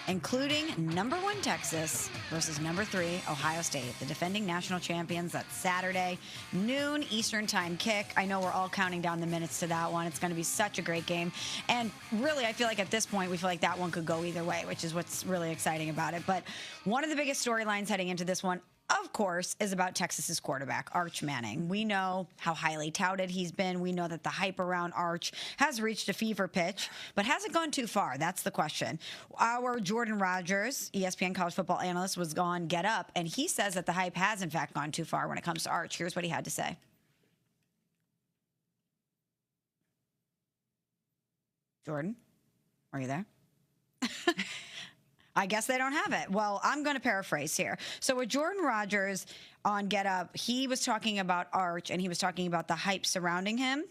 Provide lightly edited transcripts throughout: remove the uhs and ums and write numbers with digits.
including number 1 Texas versus number 3 Ohio State, the defending national champions. That's Saturday, noon Eastern time kick. I know we're all counting down the minutes to that one. It's going to be such a great game. And really, I feel like at this point, we feel like that one could go either way, which is what's really exciting about it. But one of the biggest storylines heading into this one, of course, is about Texas's quarterback, Arch Manning. We know how highly touted he's been. We know that the hype around Arch has reached a fever pitch, but hasn't gone too far. That's the question. Our Jordan Rogers, ESPN college football analyst, was on Get Up, and he says that the hype has, in fact, gone too far when it comes to Arch. Here's what he had to say. Jordan, are you there? I guess they don't have it. Well, I'm going to paraphrase here. So with Jordan Rogers on Get Up, he was talking about Arch, and he was talking about the hype surrounding him.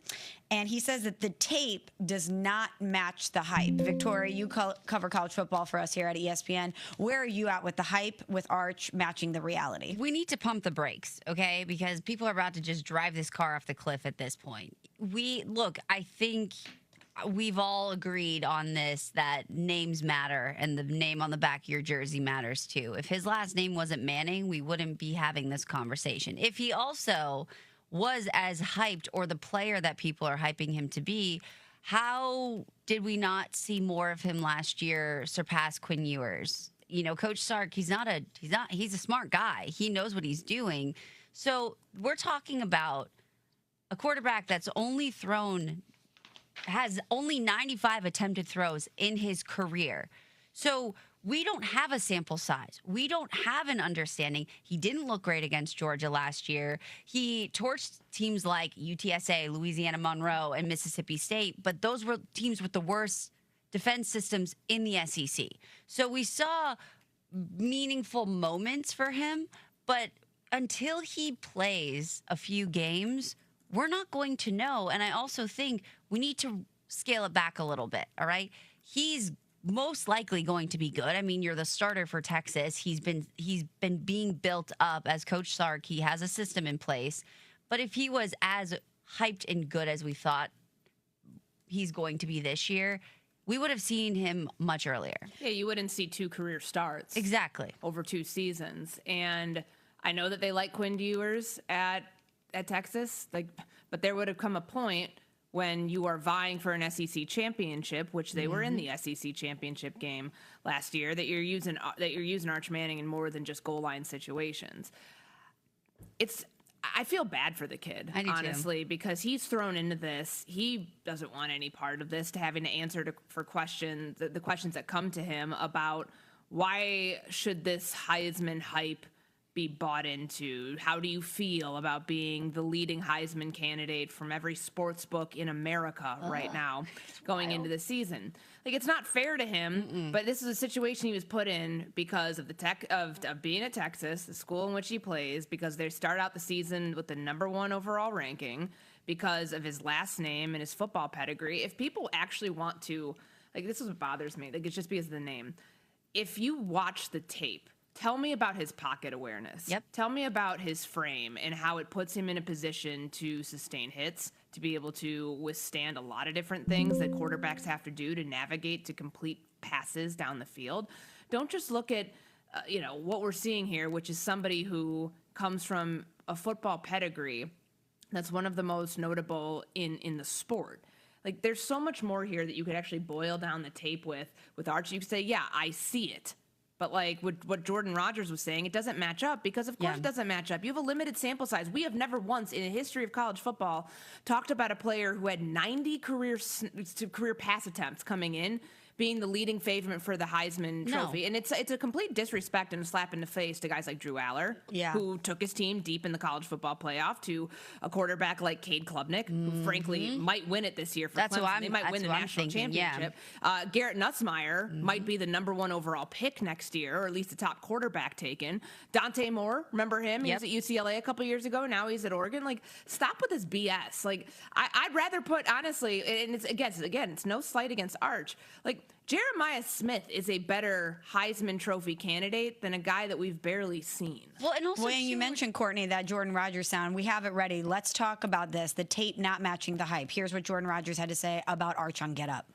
And he says that the tape does not match the hype. Victoria, you cover college football for us here at ESPN. Where are you at with the hype with Arch matching the reality? We need to pump the brakes, okay? Because people are about to just drive this car off the cliff at this point. I think we've all agreed on this, that names matter, and the name on the back of your jersey matters too. If his last name wasn't Manning, we wouldn't be having this conversation. If he also was as hyped, or the player that people are hyping him to be, how did we not see more of him last year surpass Quinn Ewers? You know, Coach Sark, he's a smart guy. He knows what he's doing. So we're talking about a quarterback that's has only 95 attempted throws in his career. So we don't have a sample size. We don't have an understanding. He didn't look great against Georgia last year. He torched teams like UTSA, Louisiana Monroe, and Mississippi State, but those were teams with the worst defense systems in the SEC. So we saw meaningful moments for him, but until he plays a few games, we're not going to know. And I also think we need to scale it back a little bit, all right? He's most likely going to be good. I mean, you're the starter for Texas. He's been being built up as Coach Sark. He has a system in place. But if he was as hyped and good as we thought he's going to be this year, we would have seen him much earlier. Yeah, you wouldn't see 2 career starts. Exactly. Over 2 seasons. And I know that they like Quinn Ewers at Texas, but there would have come a point when you are vying for an SEC championship, which they were in the SEC championship game last year, that you're using Arch Manning in more than just goal line situations. I feel bad for the kid, honestly, because he's thrown into this. He doesn't want any part of this, to having to answer for questions, the questions that come to him about why should this Heisman hype be bought into? How do you feel about being the leading Heisman candidate from every sports book in America right now going into the season? It's not fair to him, but this is a situation he was put in because of of being at Texas, the school in which he plays, because they start out the season with the number 1 overall ranking, because of his last name and his football pedigree. If people actually want to, this is what bothers me, it's just because of the name. If you watch the tape, tell me about his pocket awareness. Yep. Tell me about his frame and how it puts him in a position to sustain hits, to be able to withstand a lot of different things that quarterbacks have to do to navigate to complete passes down the field. Don't just look at what we're seeing here, which is somebody who comes from a football pedigree that's one of the most notable in the sport. There's so much more here that you could actually boil down the tape with Arch. You could say, yeah, I see it. But with what Jordan Rogers was saying, it doesn't match up, because of course it doesn't match up. You have a limited sample size. We have never once in the history of college football talked about a player who had 90 career pass attempts coming in being the leading favorite for the Heisman Trophy. And it's a complete disrespect and a slap in the face to guys like Drew Aller, who took his team deep in the college football playoff, to a quarterback like Cade Klubnik, who frankly might win it this year for Clemson. They might win the national championship. Garrett Nussmeier might be the number 1 overall pick next year, or at least the top quarterback taken. Dante Moore, remember him? He was at UCLA a couple years ago. Now he's at Oregon. Stop with this BS. I'd rather put, honestly, and it's no slight against Arch. Jeremiah Smith is a better Heisman Trophy candidate than a guy that we've barely seen. Well, and also, you mentioned, Courtney, that Jordan Rogers sound. We have it ready. Let's talk about this, the tape not matching the hype. Here's what Jordan Rogers had to say about Arch on Get Up.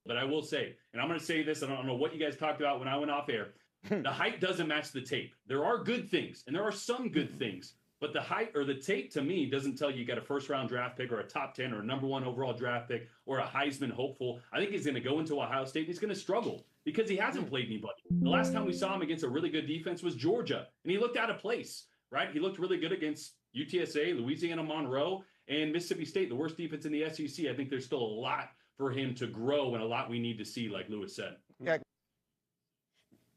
But I will say, and I'm going to say this, I don't know what you guys talked about when I went off air. The height doesn't match the tape. There are good things, and there are some good things. But the height or the tape, to me, doesn't tell you got a first-round draft pick or a top 10 or a number 1 overall draft pick or a Heisman hopeful. I think he's going to go into Ohio State and he's going to struggle because he hasn't played anybody. The last time we saw him against a really good defense was Georgia, and he looked out of place, right? He looked really good against UTSA, Louisiana Monroe, and Mississippi State, the worst defense in the SEC. I think there's still a lot for him to grow and a lot we need to see, like Lewis said. Yeah.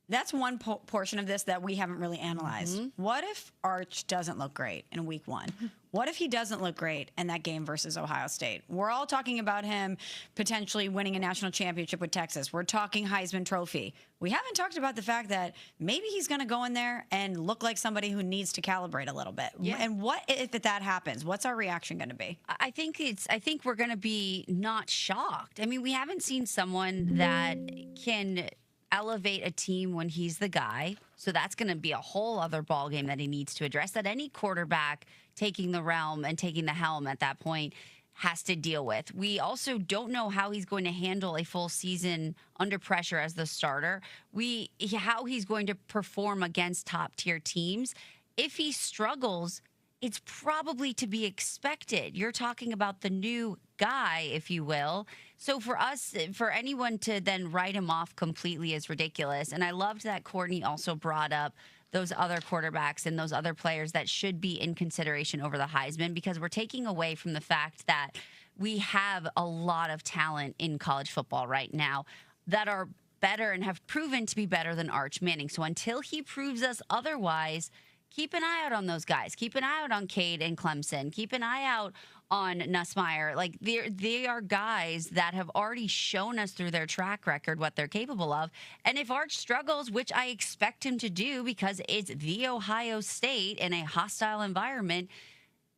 That's one portion of this that we haven't really analyzed. What if Arch doesn't look great in week 1? What if he doesn't look great in that game versus Ohio State? We're all talking about him potentially winning a national championship with Texas. We're talking Heisman Trophy. We haven't talked about the fact that maybe he's going to go in there and look like somebody who needs to calibrate a little bit. Yeah. And what if that happens? What's our reaction going to be? I think we're going to be not shocked. I mean, we haven't seen someone that can elevate a team when he's the guy. So that's going to be a whole other ballgame that he needs to address, that any quarterback taking the realm and taking the helm at that point has to deal with. We also don't know how he's going to handle a full season under pressure as the starter. How he's going to perform against top tier teams. If he struggles, it's probably to be expected. You're talking about the new guy, if you will. So for us, for anyone to then write him off completely is ridiculous. And I loved that Courtney also brought up those other quarterbacks and those other players that should be in consideration over the Heisman, because we're taking away from the fact that we have a lot of talent in college football right now that are better and have proven to be better than Arch Manning. So until he proves us otherwise, keep an eye out on those guys. Keep an eye out on Cade and Clemson. Keep an eye out on Nussmeier. Like, they are guys that have already shown us through their track record what they're capable of. And if Arch struggles, which I expect him to do because it's the Ohio State in a hostile environment,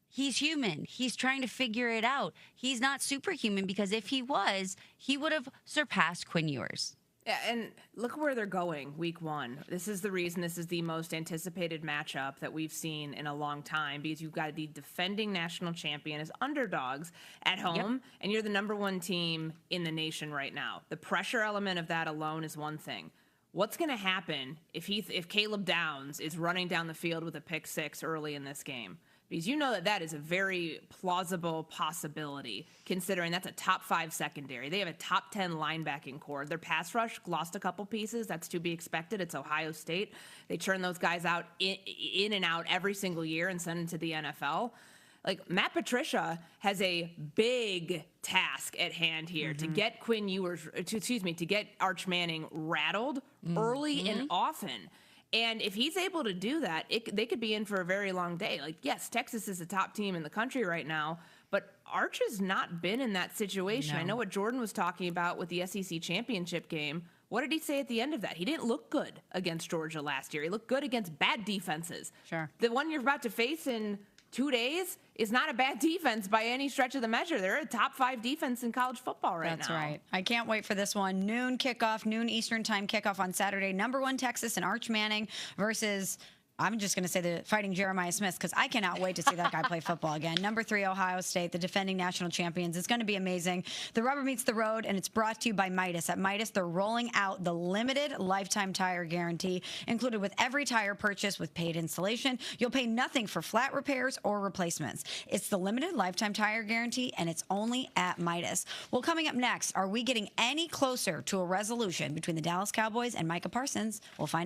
he's human. He's trying to figure it out. He's not superhuman, because if he was, he would have surpassed Quinn Ewers. Yeah, and look where they're going week 1. This is the reason this is the most anticipated matchup that we've seen in a long time, because you've got the defending national champion as underdogs at home, and you're the number 1 team in the nation right now. The pressure element of that alone is one thing. What's going to happen if Caleb Downs is running down the field with a pick 6 early in this game? Because you know that is a very plausible possibility, considering that's a top 5 secondary. They have a top 10 linebacking core. Their pass rush lost a couple pieces. That's to be expected. It's Ohio State. They churn those guys out in and out every single year and send them to the NFL. Like, Matt Patricia has a big task at hand here to get Quinn Ewers, to get Arch Manning rattled early and often. And if he's able to do that, they could be in for a very long day. Like, yes, Texas is a top team in the country right now, but Arch has not been in that situation. No. I know what Jordan was talking about with the SEC championship game. What did he say at the end of that? He didn't look good against Georgia last year. He looked good against bad defenses. Sure. The one you're about to face in 2 days is not a bad defense by any stretch of the measure. They're a top 5 defense in college football right now. That's right. I can't wait for this one. Noon Eastern time kickoff on Saturday. Number 1 Texas and Arch Manning versus, I'm just going to say, the Fighting Jeremiah Smith, because I cannot wait to see that guy play football again. Number 3 Ohio State, the defending national champions. It's going to be amazing. The rubber meets the road, and it's brought to you by Midas. At Midas, they're rolling out the limited lifetime tire guarantee, included with every tire purchase with paid installation. You'll pay nothing for flat repairs or replacements. It's the limited lifetime tire guarantee, and it's only at Midas. Well, coming up next, are we getting any closer to a resolution between the Dallas Cowboys and Micah Parsons? We'll find